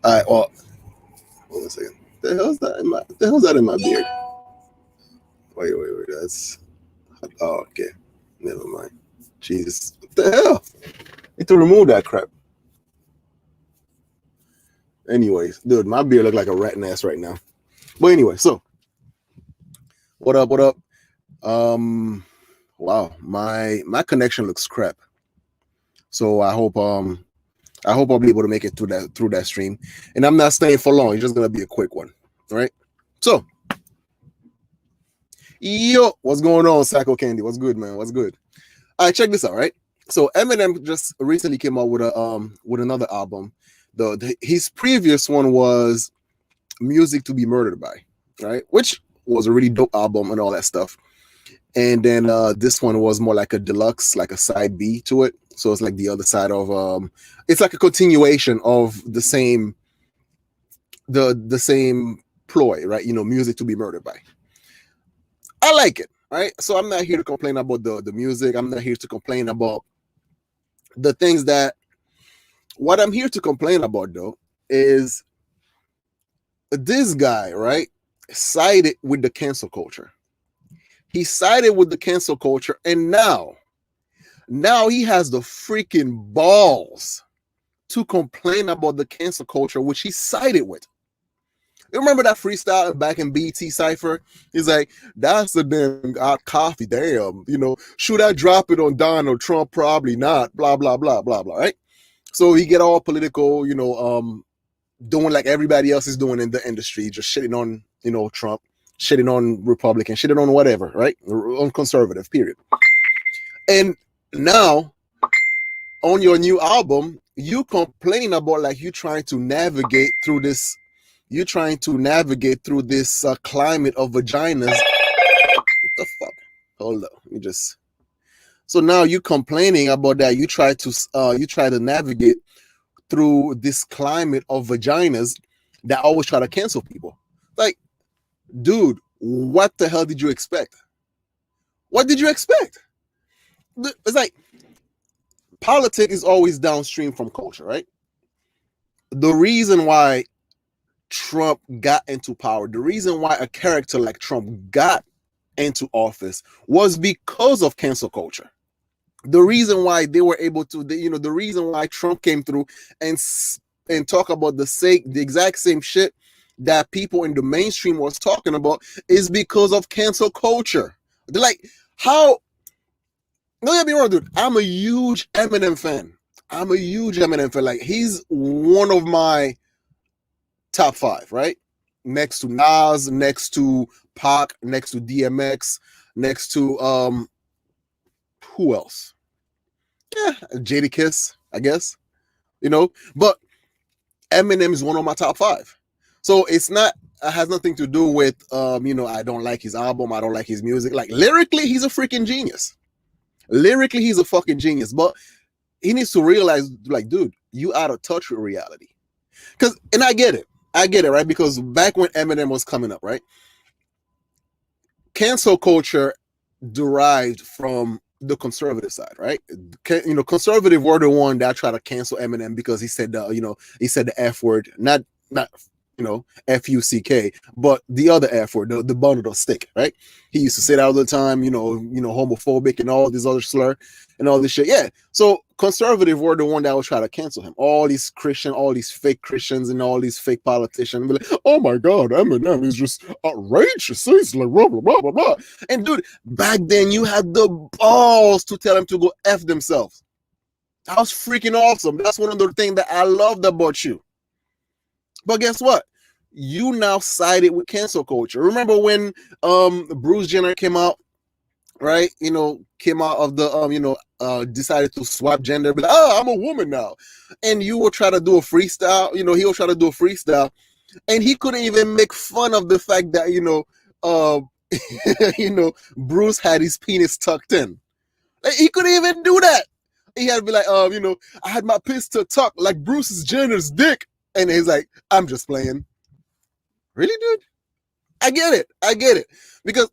Well, hold on a second. The hell's that in my beard? Wait. That's okay. Never mind. Jesus, what the hell? Need to remove that crap. Anyways, dude, my beard look like a rat ass right now. But anyway, so what up? What up? Um, wow, my connection looks crap. So I hope I'll be able to make it through that stream. And I'm not staying for long. It's just gonna be a quick one. All right. So yo, what's going on, Sacco Candy? What's good, man? What's good? All right, check this out. Right. So Eminem just recently came out with another album. His previous one was Music to Be Murdered By, right? Which was a really dope album and all that stuff. And then this one was more like a deluxe, like a side B to it. So it's like the other side of it's like a continuation of the same ploy, right? You know, Music to Be Murdered By. I like it, right? So I'm not here to complain about the music. I'm not here to complain about the things that. What I'm here to complain about though is this guy, right? Sided with the cancel culture. He sided with the cancel culture, and now he has the freaking balls to complain about the cancel culture, which he sided with. You remember that freestyle back in BT Cypher? He's like, that's the damn coffee, damn. You know, should I drop it on Donald Trump? Probably not. Blah, blah, blah, blah, blah, right? So he get all political, you know, doing like everybody else is doing in the industry, just shitting on, you know, Trump, shitting on Republican, shitting on whatever, right? On conservative, period. And now on your new album, you complain about like you trying to navigate through this climate of vaginas. What the fuck? Hold up. Let me just. So now you complaining about that. You try to navigate through this climate of vaginas that always try to cancel people. Like, dude, what the hell did you expect? What did you expect? It's like politics is always downstream from culture, right? The reason why Trump got into power, the reason why a character like Trump got into office was because of cancel culture. The reason why they were able to, the reason why Trump came through and talk about the exact same shit that people in the mainstream was talking about is because of cancel culture. They're like, how? Don't get me wrong, dude. I'm a huge Eminem fan. Like, he's one of my top 5, right? Next to Nas, next to Pac, next to DMX, next to who else? Yeah, Jadakiss, I guess. You know, but Eminem is one of my top 5. So it has nothing to do with I don't like his album, I don't like his music. Like, lyrically, he's a freaking genius. Lyrically, he's a fucking genius. But he needs to realize, like, dude, you out of touch with reality. And I get it, right? Because back when Eminem was coming up, right? Cancel culture derived from the conservative side, right? Conservative were the one that tried to cancel Eminem because he said the F word, not F-U-C-K, but the other F word, the bundle of stick, right? He used to say that all the time, homophobic and all this other slur and all this shit. Yeah. So conservative were the one that would try to cancel him. All these fake Christians and all these fake politicians be like, oh my God, Eminem is just outrageous. He's like blah, blah, blah, blah, blah. And dude, back then you had the balls to tell them to go F themselves. That was freaking awesome. That's one of the things that I loved about you. But guess what? You now sided with cancel culture. Remember when Bruce Jenner came out, right? Came out of the decided to swap gender, be like, oh, I'm a woman now. And you will try to do a freestyle, he will try to do a freestyle, and he couldn't even make fun of the fact that, Bruce had his penis tucked in. He couldn't even do that. He had to be like, I had my penis tucked like Bruce's Jenner's dick. And he's like, I'm just playing. Really, dude? I get it. Because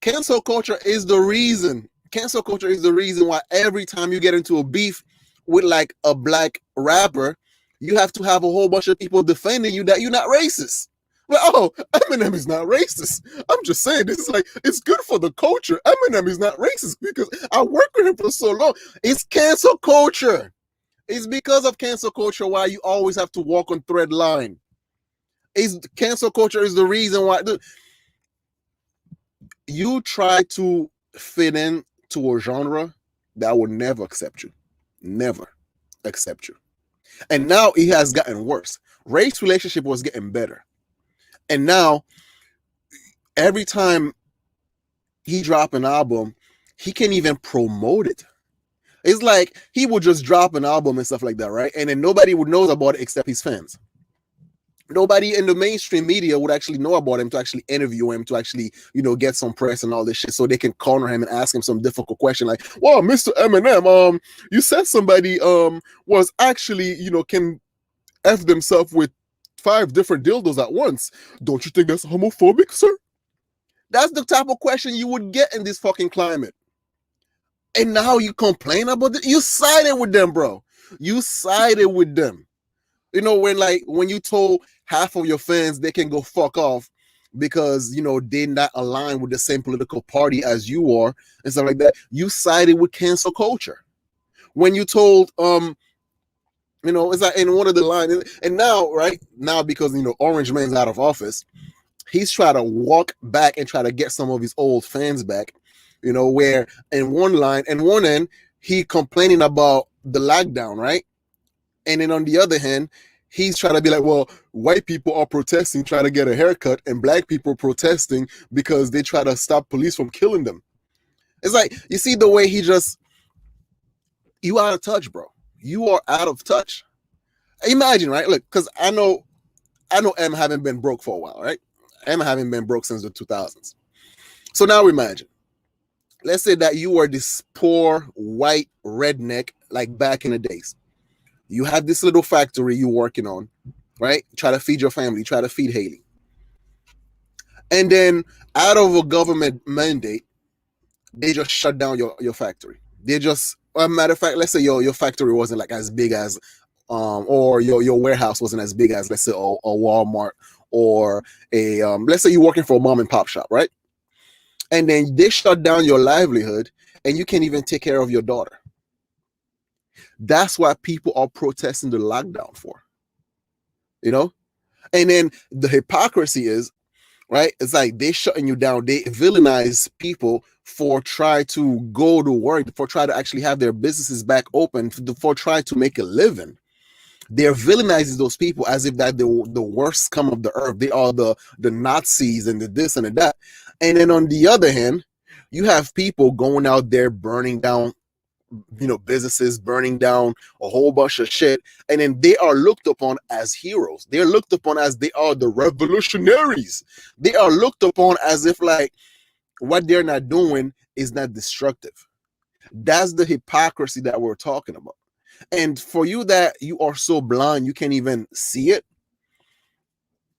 cancel culture is the reason why every time you get into a beef with like a black rapper, You have to have a whole bunch of people defending you that you're not racist. Well, oh, Eminem is not racist. I'm just saying, this is like, it's good for the culture. Eminem is not racist because I worked with him for so long. It's cancel culture. It's because of cancel culture why you always have to walk on thread line. It's cancel culture is the reason why you try to fit in to a genre that will never accept you. Never accept you. And now it has gotten worse. Race relationship was getting better. And now every time he drop an album, he can't even promote it. It's like he would just drop an album and stuff like that, right? And then nobody would know about it except his fans. Nobody in the mainstream media would actually know about him to actually interview him, to actually, get some press and all this shit so they can corner him and ask him some difficult question like, well, Mr. Eminem, you said somebody was actually, can F themselves with 5 different dildos at once. Don't you think that's homophobic, sir? That's the type of question you would get in this fucking climate. And now you complain about it. You sided with them, bro. You sided with them. When you told half of your fans they can go fuck off because they not align with the same political party as you are and stuff like that, you sided with cancel culture. When you told it's like in one of the lines, and now right now because Orange Man's out of office, he's trying to walk back and try to get some of his old fans back. Where in one end he complaining about the lockdown, right? And then on the other hand, he's trying to be like, well, white people are protesting, trying to get a haircut, and black people protesting because they try to stop police from killing them. It's like, you see the way you out of touch, bro. You are out of touch. Imagine, right? Look, because I know M haven't been broke for a while, right? M haven't been broke since the 2000s. So now imagine, let's say that you were this poor white redneck like back in the days. You have this little factory you're working on, right? Try to feed your family, try to feed Haley. And then out of a government mandate, they just shut down your factory. They just, as a matter of fact, let's say your factory wasn't like as big as, or your warehouse wasn't as big as, let's say, a Walmart or let's say you're working for a mom and pop shop, right? And then they shut down your livelihood and you can't even take care of your daughter. That's why people are protesting the lockdown for, And then the hypocrisy is, right? It's like they shutting you down. They villainize people for try to go to work, for try to actually have their businesses back open, for try to make a living. They're villainizing those people as if that the worst scum of the earth. They are the Nazis and the this and the that. And then on the other hand, you have people going out there burning down businesses, burning down a whole bunch of shit, and then they are looked upon as heroes. They're looked upon as they are the revolutionaries. They are looked upon as if like what they're not doing is not destructive. That's the hypocrisy that we're talking about. And for you that you are so blind you can't even see it,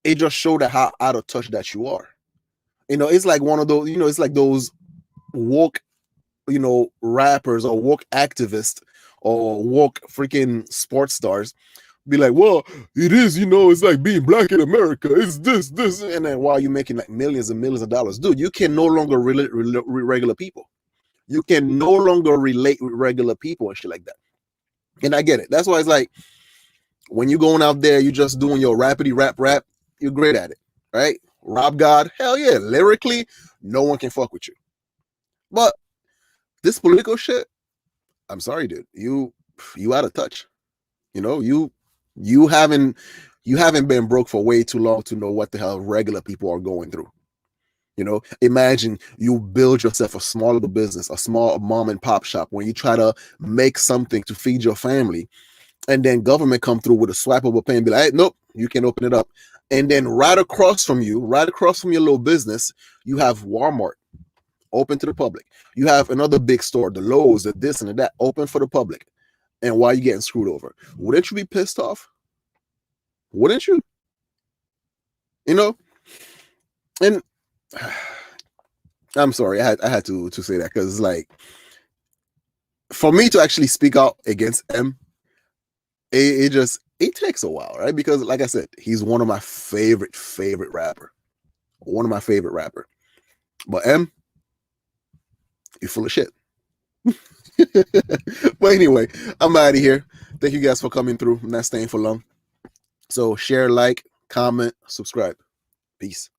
it just showed how out of touch that you are. It's like one of those, it's like those woke rappers or woke activists or woke freaking sports stars be like, well, it is, it's like being black in America. It's this, and then while you're making like millions and millions of dollars, dude, you can no longer relate with regular people. You can no longer relate with regular people and shit like that. And I get it. That's why it's like when you're going out there, you're just doing your rapidy rap, you're great at it, right? Rob God, hell yeah. Lyrically, no one can fuck with you. But this political shit, I'm sorry, dude. You out of touch. You haven't been broke for way too long to know what the hell regular people are going through. Imagine you build yourself a small little business, a small mom and pop shop, when you try to make something to feed your family, and then government come through with a swipe of a pen and be like, hey, nope, you can open it up. And then right across from your little business, you have Walmart open to the public. You have another big store, the Lowe's, the this and the that, open for the public. And why are you getting screwed over? Wouldn't you be pissed off? Wouldn't you? And I'm sorry, I had to say that because it's like, for me to actually speak out against M, it just it takes a while, right? Because like I said, he's one of my favorite rapper. One of my favorite rapper. But M, you're full of shit. But anyway, I'm out of here. Thank you guys for coming through. I'm not staying for long. So share, like, comment, subscribe. Peace.